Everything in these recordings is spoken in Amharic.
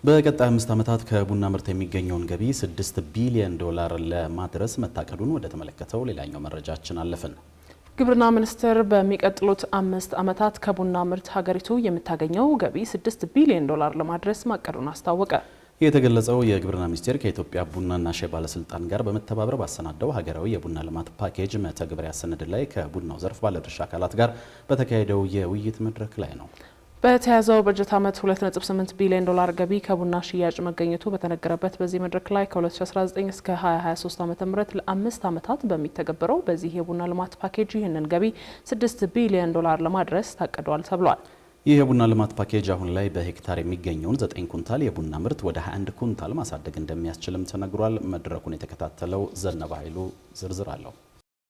በቀጣይ 5 ዓመታት ከቡና ምርት የሚገኘውን ገቢ $6 ቢሊዮን ለማድረስ መታቀዱን ወደ ተመለከተው ሌላኛው መረጃችን አለፈን። ግብርና ሚኒስቴር በሚቀጥሉት 5 ዓመታት ከቡና ምርት ሀገሪቱ የምታገኘው ገቢ $6 ቢሊዮን ለማድረስ ማቀዱን አስታወቀ። የተገለጸው የግብርና ሚኒስቴር ከኢትዮጵያ ቡናና ሻይ ባለስልጣን ጋር በመተባበር ባሰናዳው ሀገራዊ የቡና ልማት ፓኬጅ መተግበሪያ ሰነድ ላይ ከቡናው ዘርፍ ባለድርሻ አካላት ጋር በተካሄደው የውይይት መድረክ ላይ ነው። በተያዘው በጀት ዓመት $2.8 ቢሊዮን ገቢ ከቡና ሽያጭ መገኘቱ በተነገረበት በዚህ መድረክ ላይ ከ2019 እስከ 2023 ዓ.ም ለ5 ዓመታት በሚተገበረው በዚህ የቡና ልማት ፓኬጅ ይህንን ገቢ $6 ቢሊዮን ለማድረስ ታቅዷል ተብሏል። ይህ የቡና ልማት ፓኬጅ አሁን ላይ በሄክታር የሚገኘውን 9 ኩንታል የቡና ምርት ወደ 21 ኩንታል ማሳደግ እንደሚያስችልም ተነግሯል። መድረኩን የተከታተለው ዘነበ ኃይሉ ዝርዝር አለው።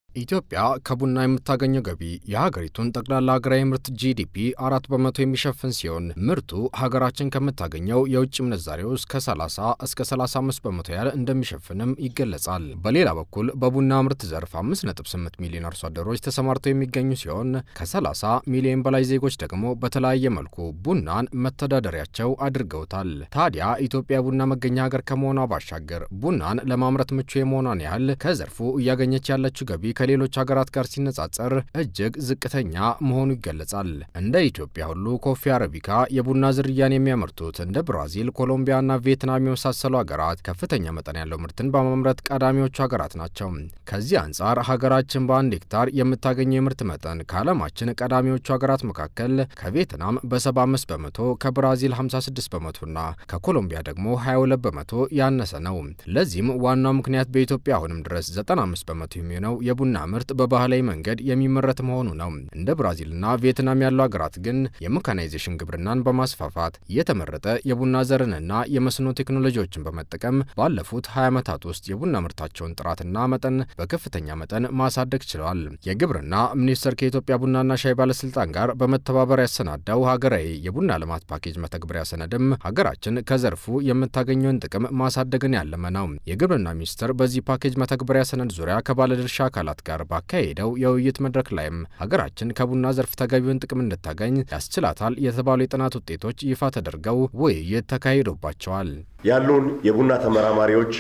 ኢትዮጵያ ከቡና የምታገኘው ገቢ የሀገሪቱን ጠቅላላ ሀገራዊ ምርት ጂዲፒ 4 በመቶ የሚሸፍን ሲሆን ምርቱ ሀገራችን ከምታገኘው የውጭ ምንዛሬ ውስጥ ከ30 እስከ 35 በመቶ ያህል እንደሚሸፍንም ይገለጻል። በሌላ በኩል በቡና ምርት ዘርፍ 5.8 ሚሊዮን አርሶ አደሮች ተሰማርተው የሚገኙ ሲሆን ከ30 ሚሊዮን በላይ ዜጎች ደግሞ በተለያየ መልኩ ቡናን መተዳደሪያቸው አድርገውታል። ታዲያ ኢትዮጵያ ቡና መገኛ ሀገር ከመሆኗ ባሻገር ቡናን ለማምረት ምቹ የመሆኗን ያህል ከዘርፉ እያገኘች ያለችው ገቢ ከሌሎች ሀገራት ጋር ሲነጻጸር እጅግ ዝቅተኛ መሆኑ ይገለጻል። እንደ ኢትዮጵያ ሁሉ ኮፊ አረቢካ የቡና ዝርያን የሚያመርቱት እንደ ብራዚል፣ ኮሎምቢያና ቪየትናም የመሳሰሉ ሀገራት ከፍተኛ መጠን ያለው ምርትን በማምረት ቀዳሚዎቹ ሀገራት ናቸው። ከዚህ አንጻር ሀገራችን በአንድ ሄክታር የምታገኘው የምርት መጠን ከዓለማችን ቀዳሚዎቹ ሀገራት መካከል ከቪየትናም በ75 በመቶ፣ ከብራዚል 56 በመቶና ከኮሎምቢያ ደግሞ 22 በመቶ ያነሰ ነው። ለዚህም ዋናው ምክንያት በኢትዮጵያ አሁንም ድረስ 95 በመቶ የሚሆነው የቡና ምርት በባህላዊ መንገድ የሚመረት መሆኑ ነው። እንደ ብራዚልና ቪየትናም ያሉ ሀገራት ግን የሜካናይዜሽን ግብርናን በማስፋፋት የተመረጠ የቡና ዘርንና የመስኖ ቴክኖሎጂዎችን በመጠቀም ባለፉት 20 ዓመታት ውስጥ የቡና ምርታቸውን ጥራትና መጠን በከፍተኛ መጠን ማሳደግ ችለዋል። የግብርና ሚኒስቴር ከኢትዮጵያ ቡናና ሻይ ባለስልጣን ጋር በመተባበር ያሰናዳው ሀገራዊ የቡና ልማት ፓኬጅ መተግበሪያ ሰነድም ሀገራችን ከዘርፉ የምታገኘውን ጥቅም ማሳደግን ያለመ ነው። የግብርና ሚኒስቴር በዚህ ፓኬጅ መተግበሪያ ሰነድ ዙሪያ ከባለድርሻ አካላት ጋር ባካሄደው የውይይት መድረክ ላይም ሀገራችን ከቡና ዘርፍ ተገቢውን ጥቅም እንድታገኝ ያስችላታል የተባሉ የጥናት ውጤቶች ይፋ ተደርገው ውይይት ተካሂዶባቸዋል። ያሉን የቡና ተመራማሪዎች፣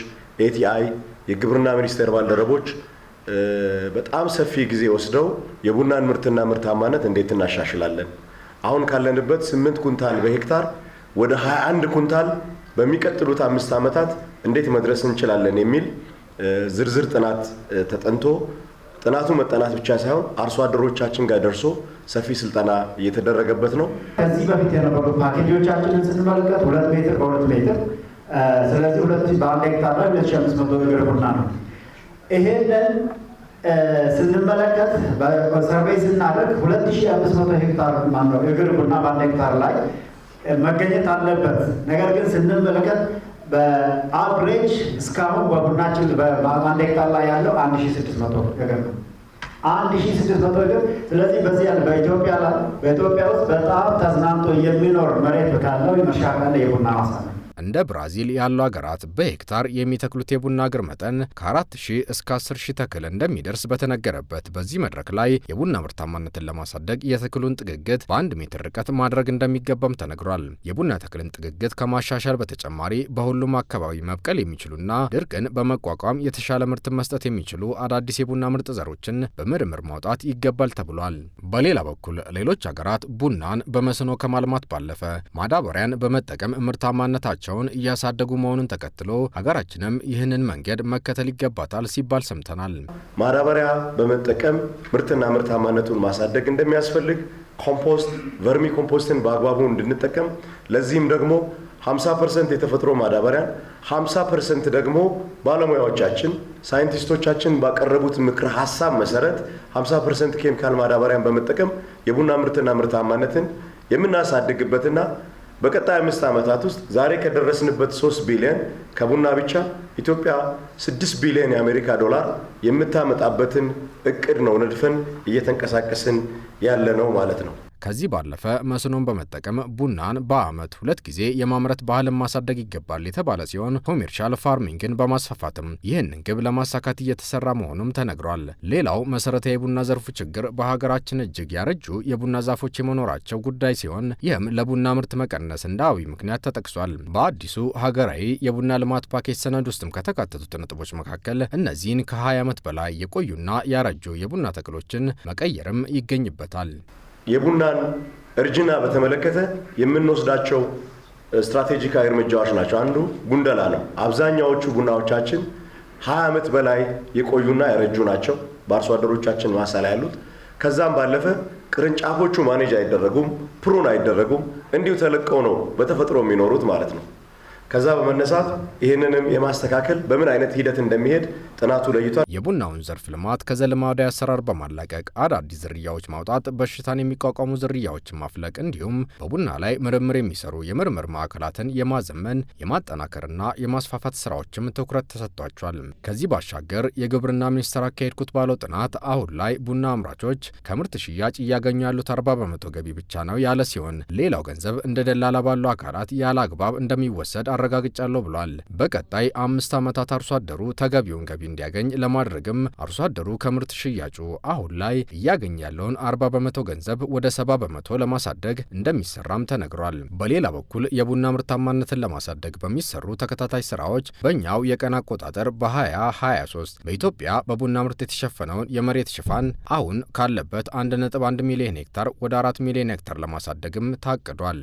ኤቲአይ፣ የግብርና ሚኒስቴር ባልደረቦች በጣም ሰፊ ጊዜ ወስደው የቡናን ምርትና ምርታማነት እንዴት እናሻሽላለን፣ አሁን ካለንበት 8 ኩንታል በሄክታር ወደ 21 ኩንታል በሚቀጥሉት 5 ዓመታት እንዴት መድረስ እንችላለን የሚል ዝርዝር ጥናት ተጠንቶ ጥናቱ መጠናት ብቻ ሳይሆን አርሶ አደሮቻችን ጋር ደርሶ ሰፊ ስልጠና እየተደረገበት ነው። ከዚህ በፊት የነበሩ ፓኬጆቻችንን ስንመለከት 2 ሜትር በ2 ሜትር ስለዚህ በአንድ ሄክታር ላይ 2500 እግር ቡና ነው። ይሄንን ስንመለከት በሰርቬይ ስናደርግ 2500 ሄክታር ማነው እግር ቡና በአንድ ሄክታር ላይ መገኘት አለበት። ነገር ግን ስንመለከት በአቨሬጅ እስካሁን በቡናችን በአንድ ሄክታር ላይ ያለው 1600 እግር ነው። 1600 እግር። ስለዚህ በዚህ ያለ በኢትዮጵያ ውስጥ በጣም ተዝናንቶ የሚኖር መሬት ካለው ይመሻካለ የቡና ማሳ ነው። እንደ ብራዚል ያሉ ሀገራት በሄክታር የሚተክሉት የቡና እግር መጠን ከ4000 እስከ 10000 ተክል እንደሚደርስ በተነገረበት በዚህ መድረክ ላይ የቡና ምርታማነትን ለማሳደግ የተክሉን ጥግግት በ1 ሜትር ርቀት ማድረግ እንደሚገባም ተነግሯል። የቡና ተክልን ጥግግት ከማሻሻል በተጨማሪ በሁሉም አካባቢ መብቀል የሚችሉና ድርቅን በመቋቋም የተሻለ ምርት መስጠት የሚችሉ አዳዲስ የቡና ምርጥ ዘሮችን በምርምር ማውጣት ይገባል ተብሏል። በሌላ በኩል ሌሎች ሀገራት ቡናን በመስኖ ከማልማት ባለፈ ማዳበሪያን በመጠቀም ምርታማነታቸው እያሳደጉ መሆኑን ተከትሎ ሀገራችንም ይህንን መንገድ መከተል ይገባታል ሲባል ሰምተናል። ማዳበሪያ በመጠቀም ምርትና ምርታማነቱን ማሳደግ እንደሚያስፈልግ፣ ኮምፖስት ቨርሚ ኮምፖስትን በአግባቡ እንድንጠቀም፣ ለዚህም ደግሞ 50% የተፈጥሮ ማዳበሪያን 50% ደግሞ ባለሙያዎቻችን ሳይንቲስቶቻችን ባቀረቡት ምክረ ሀሳብ መሰረት 50% ኬሚካል ማዳበሪያን በመጠቀም የቡና ምርትና ምርታማነትን የምናሳድግበትና በቀጣይ 5 ዓመታት ውስጥ ዛሬ ከደረስንበት 3 ቢሊዮን ከቡና ብቻ ኢትዮጵያ $6 ቢሊዮን የአሜሪካ ዶላር የምታመጣበትን እቅድ ነው ነድፈን እየተንቀሳቀስን ያለ ነው ማለት ነው። ከዚህ ባለፈ መስኖን በመጠቀም ቡናን በዓመት 2 ጊዜ የማምረት ባህልን ማሳደግ ይገባል የተባለ ሲሆን ኮሜርሻል ፋርሚንግን በማስፋፋትም ይህንን ግብ ለማሳካት እየተሰራ መሆኑም ተነግሯል። ሌላው መሰረታዊ የቡና ዘርፉ ችግር በሀገራችን እጅግ ያረጁ የቡና ዛፎች የመኖራቸው ጉዳይ ሲሆን ይህም ለቡና ምርት መቀነስ እንደ አብይ ምክንያት ተጠቅሷል። በአዲሱ ሀገራዊ የቡና ልማት ፓኬጅ ሰነድ ውስጥም ከተካተቱት ነጥቦች መካከል እነዚህን ከ20 ዓመት በላይ የቆዩና ያረጁ የቡና ተክሎችን መቀየርም ይገኝበታል። የቡናን እርጅና በተመለከተ የምንወስዳቸው ስትራቴጂካዊ እርምጃዎች ናቸው። አንዱ ጉንደላ ነው። አብዛኛዎቹ ቡናዎቻችን 20 ዓመት በላይ የቆዩና ያረጁ ናቸው በአርሶ አደሮቻችን ማሳ ላይ ያሉት። ከዛም ባለፈ ቅርንጫፎቹ ማኔጅ አይደረጉም፣ ፕሩን አይደረጉም፣ እንዲሁ ተለቀው ነው በተፈጥሮ የሚኖሩት ማለት ነው። ከዛ በመነሳት ይህንንም የማስተካከል በምን አይነት ሂደት እንደሚሄድ ጥናቱ ለይቷል። የቡናውን ዘርፍ ልማት ከዘልማዳዊ አሰራር በማላቀቅ አዳዲስ ዝርያዎች ማውጣት፣ በሽታን የሚቋቋሙ ዝርያዎችን ማፍለቅ እንዲሁም በቡና ላይ ምርምር የሚሰሩ የምርምር ማዕከላትን የማዘመን የማጠናከርና የማስፋፋት ስራዎችም ትኩረት ተሰጥቷቸዋል። ከዚህ ባሻገር የግብርና ሚኒስቴር አካሄድኩት ባለው ጥናት አሁን ላይ ቡና አምራቾች ከምርት ሽያጭ እያገኙ ያሉት 40 በመቶ ገቢ ብቻ ነው ያለ ሲሆን ሌላው ገንዘብ እንደ ደላላ ባሉ አካላት ያለ አግባብ እንደሚወሰድ አረጋግጫለሁ ብሏል። በቀጣይ 5 ዓመታት አርሶ አደሩ ተገቢውን ገቢ እንዲያገኝ ለማድረግም አርሶ አደሩ ከምርት ሽያጩ አሁን ላይ እያገኘ ያለውን 40 በመቶ ገንዘብ ወደ 70 በመቶ ለማሳደግ እንደሚሰራም ተነግሯል። በሌላ በኩል የቡና ምርታማነትን ለማሳደግ በሚሰሩ ተከታታይ ስራዎች በእኛው የቀን አቆጣጠር በ2023 በኢትዮጵያ በቡና ምርት የተሸፈነውን የመሬት ሽፋን አሁን ካለበት 1.1 ሚሊዮን ሄክታር ወደ 4 ሚሊዮን ሄክታር ለማሳደግም ታቅዷል።